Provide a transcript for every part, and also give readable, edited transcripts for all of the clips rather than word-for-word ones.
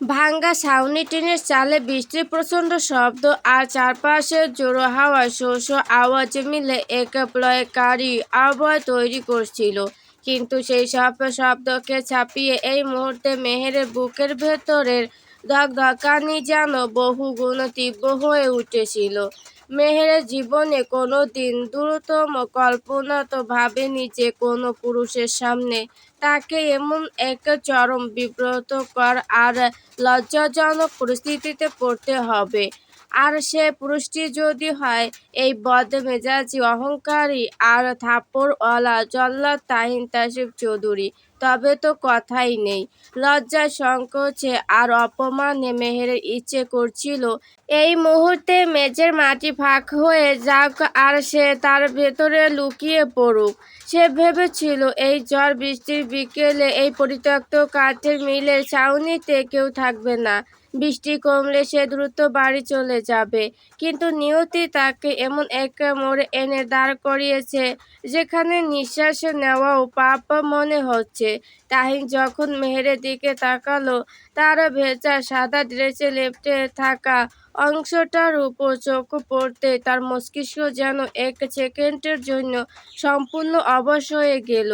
ভাঙা ছাউনি, টিনের চালে বৃষ্টির প্রচণ্ড শব্দ আর চারপাশের জোড়ো হাওয়া শো শো আওয়াজ মিলে এক প্রলয়কারী আবহাওয়া তৈরি করছিল। কিন্তু সেই সব শব্দকে ছাপিয়ে এই মুহূর্তে মেহেরের বুকের ভেতরের ধকধকানি যেন বহুগুণ তীব্র হয়ে উঠেছিল। মেহেরের জীবনে কোনো দিন দ্রুততম কল্পনা তো ভাবেনি যে কোনো পুরুষের সামনে তাকে এমন এক চরম বিব্রতকর আর লজ্জাজনক পরিস্থিতিতে পড়তে হবে। আর সে পুরুষটি যদি হয় এই বদমেজাজি, অহংকারী আর থাপ্পড়ওয়ালা জল্লাদ তাহিন তাসিফ চৌধুরী, তবে তো কথাই নেই। লজ্জায়, সংকোচে আর অপমানে মেহেরের ইচ্ছে করছিল এই মুহূর্তে মেঝের মাটি ফাঁক হয়ে যাক আর সে তার ভেতরে লুকিয়ে পড়ুক। সে ভেবেছিল এই ঝড় বৃষ্টির বিকেলে এই পরিত্যক্ত কাঠের মিলের ছাউনিতে কেউ থাকবে না। বৃষ্টি কমলে সে দ্রুত বাড়ি চলে যাবে। কিন্তু নিয়তি তাকে এমন এক মোড়ে এনে দাঁড় করিয়েছে যেখানে নিঃশ্বাস নেওয়াও পাপ মনে হচ্ছে। তাহিন যখন মেহেরের দিকে তাকালো, তার ভেজা সাদা ড্রেসে লেপ্টে থাকা অংশটার উপর চোখ পড়তে তার মস্তিষ্ক যেন এক সেকেন্ডের জন্য সম্পূর্ণ অবশ হয়ে গেল।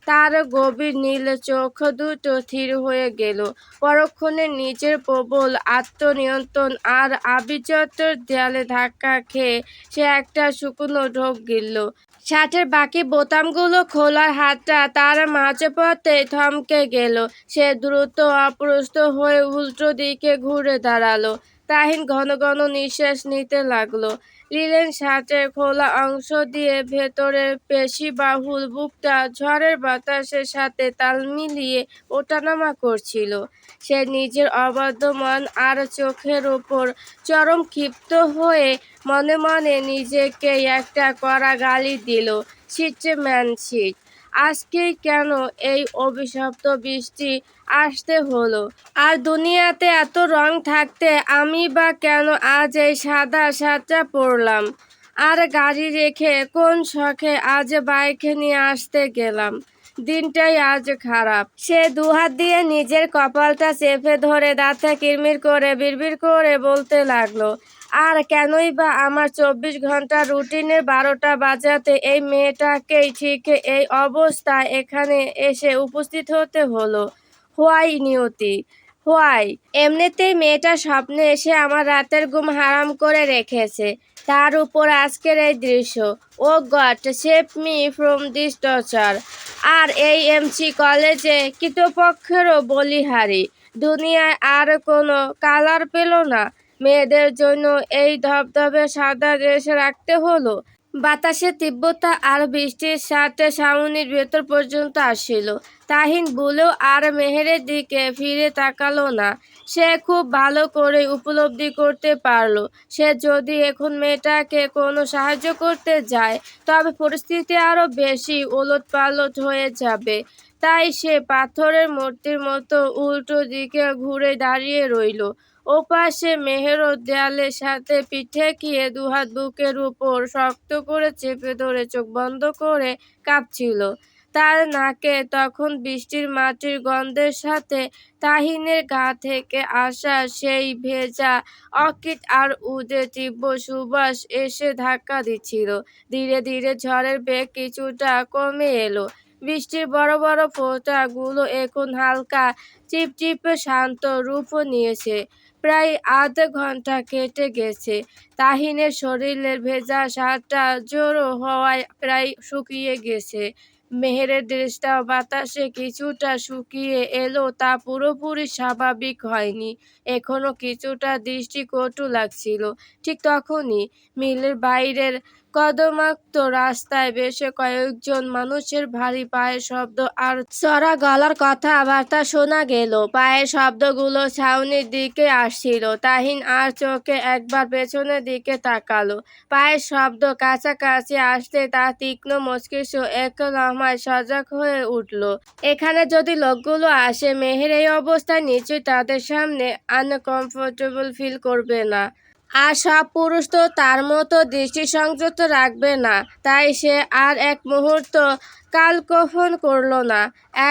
তার গভীর নীল চোখ দুটো থির হয়ে গেল। পরক্ষণে নিজের প্রবল আত্মনিয়ন্ত্রণ আর আভিজাত্যের দেয়ালে ধাক্কা খেয়ে সে একটা শুকনো ঢোক গিলল। শার্টের বাকি বোতামগুলো খোলার হাতটা তার মাঝপথে থমকে গেল। সে দ্রুত অপ্রস্তুত হয়ে উল্টো দিকে ঘুরে দাঁড়ালো। তাহিন ঘন ঘন নিঃশ্বাস নিতে লাগলো। লিনেন শার্টের খোলা অংশ দিয়ে ভেতরের পেশিবাহুল বুকটা ঝড়ের বাতাসের সাথে তাল মিলিয়ে ওঠানামা করছিল। সে নিজের অবাধ্য মন আর চোখের ওপর চরম ক্ষিপ্ত হয়ে মনে মনে নিজেকে একটা কড়া গালি দিল। Shit man, shit! আজকেই কেন এই অভিশপ্ত বৃষ্টি আসতে হলো? আর দুনিয়াতে এত রং থাকতে আমি বা কেন আজ এই সাদা শার্টটা পরলাম? আর গাড়ি রেখে কোন শখে আজ বাইক নিয়ে আসতে গেলাম? দিনটাই আজ খারাপ। সে দুহাত দিয়ে নিজের কপালটা চেপে ধরে দাঁতে কিরমির করে বিড়বিড় করে বলতে লাগলো, আর কেনই বা আমার 24 ঘন্টার রুটিনের 12টা বাজাতে এই মেয়েটাকেই ঠিক এই অবস্থায় এখানে এসে উপস্থিত হতে হলো? হোয়াই নিয়তি, হোয়াই? এমনিতেই মেয়েটা স্বপ্নে এসে আমার রাতের ঘুম হারাম করে রেখেছে, তার উপর আজকের এই দৃশ্য। Oh God, save me from this torture! আর এই এমসি কলেজে কৃতপক্ষেরও বলিহারি। দুনিয়ায় আর কোনো কালার পেল না। মেয়েদের জন্য এই ধবধবে সাদা ড্রেস রাখতে হলো। বাতাসের তীব্রতা আর বৃষ্টির সাথে ছাউনির ভেতর পর্যন্ত আসছিল। তাহিন ভুলেও আর মেহেরের দিকে ফিরে তাকালো না। সে খুব ভালো করে উপলব্ধি করতে পারল, সে যদি এখন মেয়েটাকে কোনো সাহায্য করতে যায় তবে পরিস্থিতি আরও বেশি ওলটপালট হয়ে যাবে। তাই সে পাথরের মূর্তির মতো উল্টো দিকে ঘুরে দাঁড়িয়ে রইল। ওপাশে মেহেরও দেয়ালের সাথে পিঠ ঠেকিয়ে দুহাত বুকের উপর শক্ত করে চেপে ধরে চোখ বন্ধ করে কাঁপছিল। তার নাকে তখন বৃষ্টির মাটির গন্ধের সাথে তাহিনের গা থেকে আসা সেই ভেজা অর্কিড আর উদের তীব্র সুবাস এসে ধাক্কা দিচ্ছিল। ধীরে ধীরে ঝড়ের বেগ কিছুটা কমে এলো। বৃষ্টির বড় বড় ফোঁটাগুলো এখন হালকা চিপচিপে শান্ত রূপ নিয়েছে। প্রায় আধ ঘন্টা কেটে গেছে। তাহিনের শরীরের ভেজা শার্টটা জড়ো হওয়ায় প্রায় শুকিয়ে গেছে। মেহেরের ড্রেসটাও বাতাসে কিছুটা শুকিয়ে এলো, তা পুরোপুরি স্বাভাবিক হয়নি। এখনো কিছুটা দৃষ্টিকটু লাগছিল। ঠিক তখনই মিলের বাইরের কদমাক্ত রাস্তায় বেশে কয়েকজন মানুষের ভারী পায়ের শব্দ আর চড়া গলার কথাবার্তা শোনা গেল। পায়ের শব্দগুলো ছাউনির দিকে আসছিল। তাহিন আর চোখে একবার পেছনের দিকে তাকালো। পায়ের শব্দ কাছাকাছি আসতে তার তীক্ষ্ণ মস্তিষ্ক এক লম্হায় সজাগ হয়ে উঠল। এখানে যদি লোকগুলো আসে, মেহের এই অবস্থায় নিশ্চয়ই তাদের সামনে আনকমফোর্টেবল ফিল করবে না। আর সব পুরুষ তো তার মতো দৃষ্টি সংযত রাখবে না। তাই সে আর এক মুহূর্ত কালকফন করল না।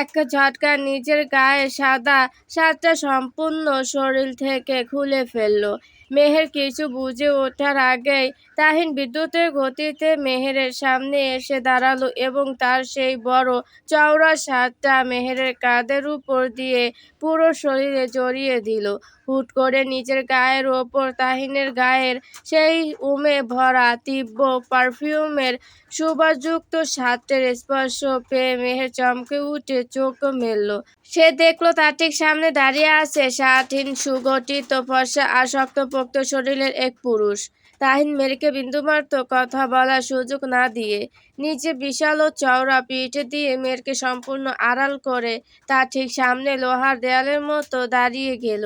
এক ঝটকা নিজের গায়ে সাদা শার্টটা সম্পূর্ণ শরীর থেকে খুলে ফেলল। মেহের কিছু বুঝে ওঠার আগেই তাহিন বিদ্যুতের গতিতে মেহেরের সামনে এসে দাঁড়ালো এবং তার সেই বড় চওড়া শার্টটা মেহেরের কাঁধের উপর দিয়ে পুরো শরীরে জড়িয়ে দিল। হুট করে নিজের গায়ের ওপর তাহিনের গায়ের সেই উমে ভরা তীব্র পারফিউমের সুবাসযুক্ত শার্টের স্পর্শ পেয়ে মেহের চমকে উঠে চোখ মেলল। সে দেখলো তার ঠিক সামনে দাঁড়িয়ে আছে শার্টহীন, সুগঠিত, ফর্সা আর শক্তপোক্ত শরীরের এক পুরুষ। তাহিন মেহেরকে বিন্দুমাত্র কথা বলার সুযোগ না দিয়ে নিজে বিশাল ও চওড়া পিঠ দিয়ে মেহেরকে সম্পূর্ণ আড়াল করে তার ঠিক সামনে লোহার দেয়ালের মতো দাঁড়িয়ে গেল।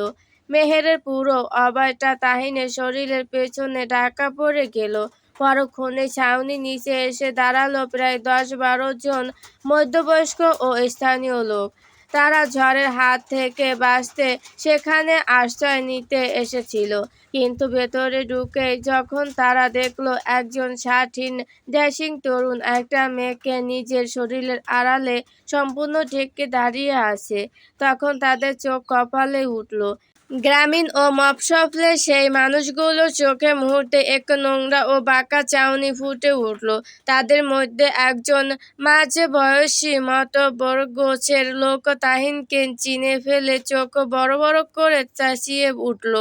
মেহেরের পুরো অভয়টা তাহিনের শরীরের পেছনে ঢাকা পড়ে গেল। পরক্ষণে ছাউনির নিচে এসে দাঁড়ালো প্রায় 10-12 জন মধ্যবয়স্ক ও স্থানীয় লোক। তারা ঝড়ের হাত থেকে বাঁচতে সেখানে আশ্রয় নিতে এসেছিল। কিন্তু ভেতরে ঢুকেই যখন তারা দেখলো একজন শার্টহীন ড্যাশিং তরুণ একটা মেয়েকে নিজের শরীরের আড়ালে সম্পূর্ণ ঢেকে দাঁড়িয়ে আছে, তখন তাদের চোখ কপালে উঠল। গ্রামীণ ও মফস্বলের সেই মানুষগুলোর চোখে মুহূর্তে এক নোংরা ও বাঁকা চাউনি ফুটে উঠল। তাদের মধ্যে একজন মাঝে বয়সী মতবরগোছের লোক তাহিনকে চিনে ফেলে চোখ বড় বড় করে চেঁচিয়ে উঠল,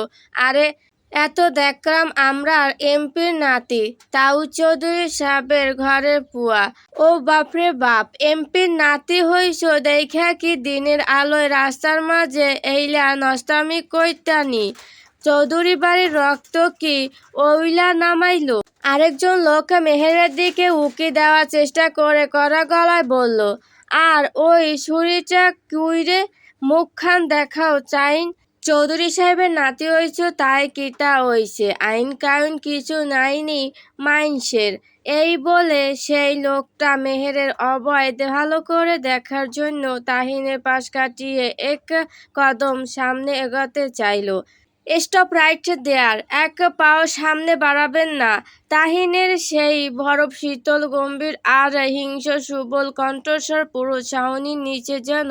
আরে এত দেখলাম আমরা এমপির নাতি, তাও চৌধুরী সাহেবের ঘরের পুয়া। ও বাপরে বাপ, এমপির নাতি হইছ দেখা কি দিনের আলোয় রাস্তার মাঝে এইলা নষ্টামি কইতানি? চৌধুরী বাড়ির রক্ত কি ওইলা নামাইলো? আরেকজন লোক মেহেরের দিকে উকি দেওয়ার চেষ্টা করে কড়া গলায় বলল, আর ওই ছুরিটা কুইরে, মুখখান দেখাও চাইন। চৌধুরী সাহেবের নাতি হইছ তাই কিতা হইছে, আইন কাউন কিছু নাইনি মাইনষের। এই বলে সেই লোকটা মেহেরের অভয় ভালো করে দেখার জন্য তাহিনের পাশ কাটিয়ে এক কদম সামনে এগোতে চাইল। স্টপ রাইট দেয়ার, এক পাও সামনে বাড়াবেন না। তাহিনের সেই বরফ শীতল গম্ভীর আর হিংস্র সুবল কণ্ঠস্বর পুরো ছাউনির নিচে যেন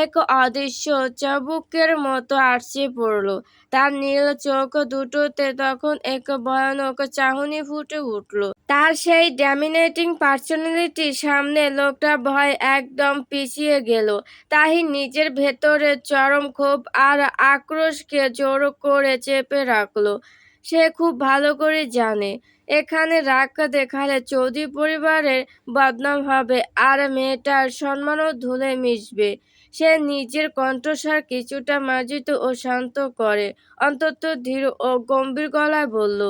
এক অদৃশ্য চাবুকের মতো আছড়ে পড়ল। তার নীল চোখ দুটোতে তখন এক ভয়ানক চাহনি ফুটে উঠল। তার সেই ডমিনেটিং পার্সোনালিটির সামনে লোকটা ভয় একদম পিছিয়ে গেল। তাহিন নিজের ভেতরের চরম ক্ষোভ আর আক্রোশকে জোর করে চেপে রাখলো। সে খুব ভালো করে জানে এখানে রাগ দেখালে চৌধুরী পরিবারের বদনাম হবে আর মেয়েটার সম্মানও ধুলে মিশবে। সে নিজের কণ্ঠস্বর কিছুটা মার্জিত ও শান্ত করে অন্তত ধীর ও গম্ভীর গলায় বলল,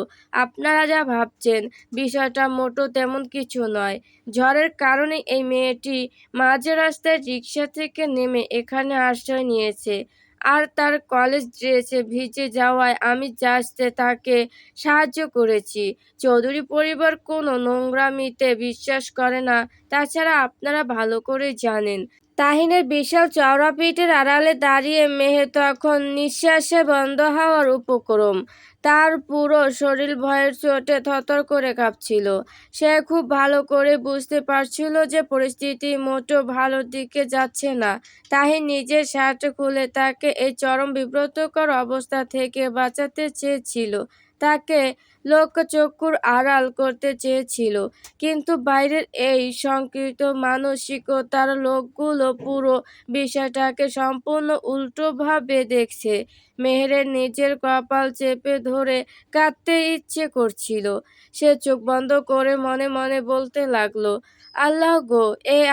আপনারা যা ভাবছেন বিষয়টা মোটো তেমন কিছু নয়। ঝড়ের কারণে এই মেয়েটি মাঝ রাস্তায় রিকশা থেকে নেমে এখানে আশ্রয় নিয়েছে। আর তার কলেজ ড্রেস ভিজে যাওয়ায় আমি জাস্ট তাকে সাহায্য করেছি। চৌধুরী পরিবার কোনো নোংরামিতে বিশ্বাস করে না, তাছাড়া আপনারা ভালো করে জানেন। তাহিনের বিশাল চওড়া পিঠের আড়ালে দাঁড়িয়ে মেহের তখন নিঃশ্বাসে বন্ধ হওয়ার উপক্রম। তার পুরো শরীর ভয়ের চোটে থরথর করে কাঁপছিল। সে খুব ভালো করে বুঝতে পারছিল যে পরিস্থিতি মোটেও ভালোর দিকে যাচ্ছে না। তাহিন নিজের শার্ট খুলে তাকে এই চরম বিব্রতকর অবস্থা থেকে বাঁচাতে চেয়েছিল, তাকে লোকচক্ষুর আড়াল করতে চেয়েছিল। কিন্তু বাইরের এই সংকীর্ণ মানসিকতার লোকগুলো পুরো বিষয়টাকে সম্পূর্ণ উল্টোভাবে দেখছে। মেহেরের নিজের কপাল চেপে ধরে কাঁদতে ইচ্ছে করছিল। সে চোখ বন্ধ করে মনে মনে বলতে লাগলো, আল্লাহ গো,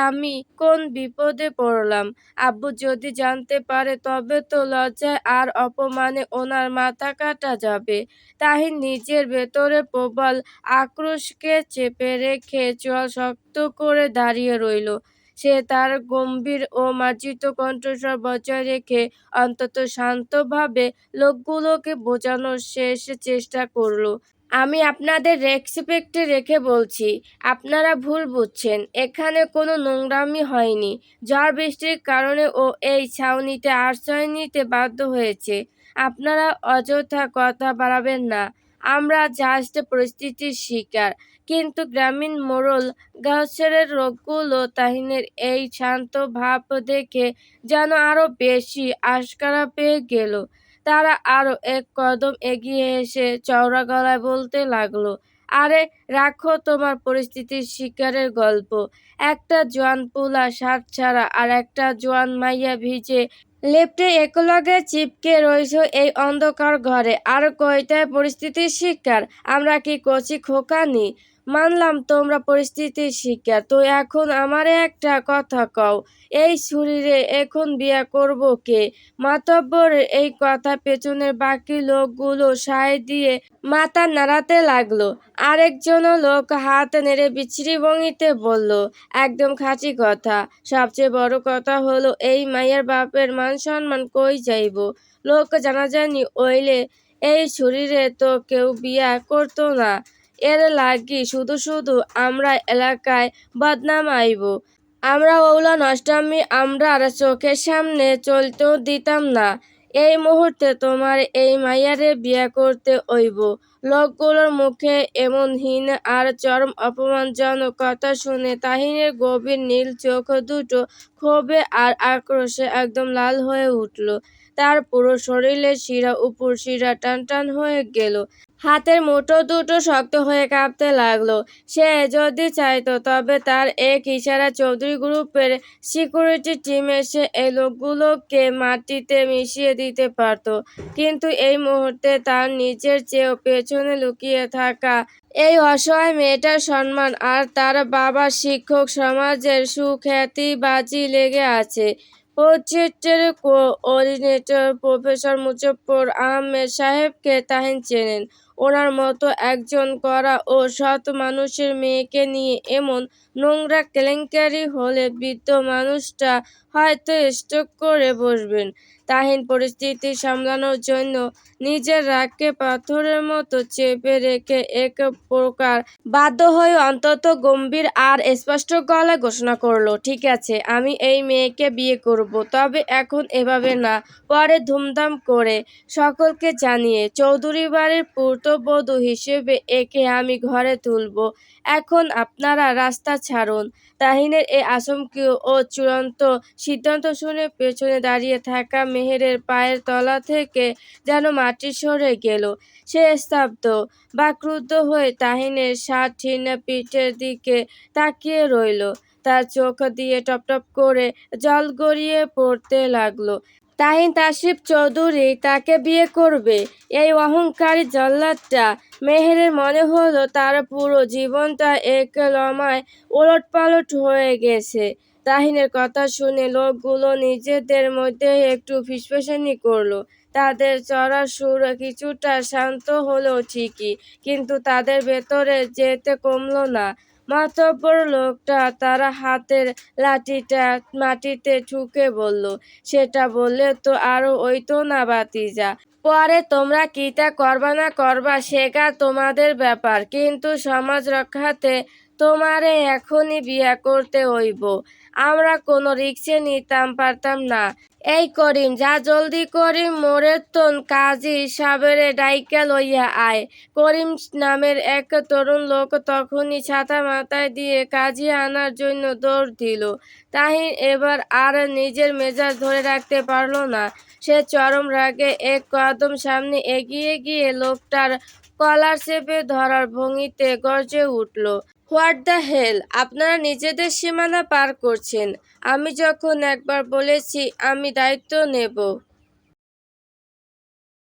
আমি কোন বিপদে পড়লাম। আব্বু যদি জানতে পারে তবে তো লজ্জায় আর অপমানে ওনার মাথা কাটা যাবে। তাহিন নিজের ভেতরে প্রবল আক্রোশকে চেপে রেখে চোয়াল শক্ত করে দাঁড়িয়ে রইল। সে তার গম্ভীর ও মার্জিত কণ্ঠস্বর বজায় রেখে অন্তত শান্তভাবে লোকগুলোকে বোঝানোর শেষ চেষ্টা করল, আমি আপনাদের রেসপেক্টে রেখে বলছি, আপনারা ভুল বুঝছেন। এখানে কোনো নোংরামি হয়নি। ঝড় বৃষ্টির কারণে ও এই ছাউনিতে আশ্রয় নিতে বাধ্য হয়েছে। আপনারা অযথা কথা বাড়াবেন না। আমরা জাস্ট পরিস্থিতির শিকার। কিন্তু গ্রামীণ মোড়ল গাউসের লোকগুলো তাহিনের এই শান্ত ভাব দেখে যেন আরো বেশি আশকারা পেয়ে গেল। তারা আরো এক কদম এগিয়ে এসে চওড়া গলায় বলতে লাগলো, আরে রাখো তোমার পরিস্থিতির শিকারের গল্প। একটা জোয়ান পোলা শার্ট ছাড়া আর একটা জোয়ান মাইয়া ভিজে লেপ্টে একলগে চিপকে রইছ এই অন্ধকার ঘরে, আর কয়টায় পরিস্থিতির শিকার। আমরা কি কচি খোকানি? মানলাম তোমরা পরিস্থিতির শিকার, তো এখন আমারে একটা কথা কও, এই শরীরে এখন বিয়া করব কে? মাতব্বরের এই কথা পেছনের বাকি লোকগুলো সায় দিয়ে মাথা নাড়াতে লাগলো। আরেকজন লোক হাত নেড়ে বিচ্ছিরি ভঙ্গিতে বলল, একদম খাঁটি কথা। সবচেয়ে বড় কথা হলো এই মাইয়ার বাপের মান সম্মান কই যাইব? লোক জানাজানি হইলে এই শরীরে তো কেউ বিয়া করতো না। এর লাগি শুধু শুধু আমরা এলাকায় বদনাম আইব। আমরা ওগুলা নষ্টামি আমরার চোখের সামনে চলতেও দিতাম না। এই মুহূর্তে তোমার এই মাইয়ারে বিয়া করতে হইব। লোকগুলোর মুখে এমন হীন আর চরম অপমানজনক কথা শুনে তাহিনের গভীর নীল চোখ দুটো ক্ষোভে আর আক্রোশে একদম লাল হয়ে উঠল। তার পুরো শরীরের শিরা উপর শিরা টান টান হয়ে গেল। হাতের মুঠো দুটো শক্ত হয়ে কাঁপতে লাগলো। সে যদি চাইতো তবে তার এক ইশারা চৌধুরী গ্রুপের সিকিউরিটি টিম এসে এই লোকগুলোকে মাটিতে মিশিয়ে দিতে পারত। কিন্তু এই মুহূর্তে তার নিজের চেয়েও পেছনে লুকিয়ে থাকা এই অসহায় মেয়েটার সম্মান আর তার বাবা শিক্ষক সমাজের সুখ্যাতি বাজি লেগে আছে। প্রজেক্টের কোঅর্ডিনেটর প্রফেসর মুজফ্ফর আহমেদ সাহেবকে তাহিন চেনেন। ওনার মতো একজন কড়া ও সৎ মানুষের মেয়েকে নিয়ে এমন নোংরা কেলেঙ্কারি হলে বৃদ্ধ মানুষটা হয়তো স্ট্রোক করে বসবেন। তাহিন পরিস্থিতি সামলানোর জন্য নিজের রাগকে পাথরের মতো চেপে রেখে এক প্রকার বাধ্য হয়ে অন্তত গম্ভীর আর স্পষ্ট গলায় ঘোষণা করলো, ঠিক আছে, আমি এই মেয়েকে বিয়ে করব, তবে এখন এভাবে না, পরে ধুমধাম করে সকলকে জানিয়ে চৌধুরী বাড়ির পুত্রবধূ হিসেবে একে আমি ঘরে তুলব। এখন আপনারা রাস্তা ছাড়ুন। তাহিনের এই আচমকীয় ও চূড়ান্ত সিদ্ধান্ত শুনে পেছনে দাঁড়িয়ে থাকা মেহেরের পায়ের তলা থেকে যেন মাটি সরে গেল। সে স্তব্ধ বা ক্রুদ্ধ হয়ে তাহিনের স্বাধীন পিঠের দিকে তাকিয়ে রইল। তার চোখ দিয়ে টপ টপ করে জল গড়িয়ে পড়তে লাগলো। তাহিন তাসরিফ চৌধুরী তাকে বিয়ে করবে? এই অহংকারী জল্লাদটা! মেহেরের মনে হলো তার পুরো জীবনটা এক লম্হায় ওলটপালট হয়ে গেছে। তাহিনের কথা শুনে লোকগুলো নিজেদের মধ্যে একটু ফিসফিসানি করলো। তাদের চড়া সুর কিছুটা শান্ত হলো ঠিকই, কিন্তু তাদের ভেতরে যেতে কমলো না। মাতব্বর লোকটা তার হাতের লাঠিটা মাটিতে ঠুকে বলল, সেটা বললে তো আরো হইতো না ভাতিজা। পরে তোমরা কিটা করবা না করবা সেটা তোমাদের ব্যাপার, কিন্তু সমাজ রক্ষাতে তোমারে এখনই বিয়া করতে হইব। আমরা কোনো রিক্সে নিতাম পারতাম না। এই করিম, যা জলদি করিম মোড়ের তন কাজী সাবেরে ডাইকা লইয়া আয়। করিম নামের এক তরুণ লোক তখনই ছাতা মাথায় দিয়ে কাজী আনার জন্য দৌড় দিল। তাহিন এবার আর নিজের মেজাজ ধরে রাখতে পারল না। সে চরম রাগে এক কদম সামনে এগিয়ে গিয়ে লোকটার কলার চেপে ধরার ভঙ্গিতে গর্জে উঠল, হোয়াট দ্য হেল! আপনারা নিজেদের সীমানা পার করছেন। আমি যখন একবার বলেছি আমি দায়িত্ব নেব।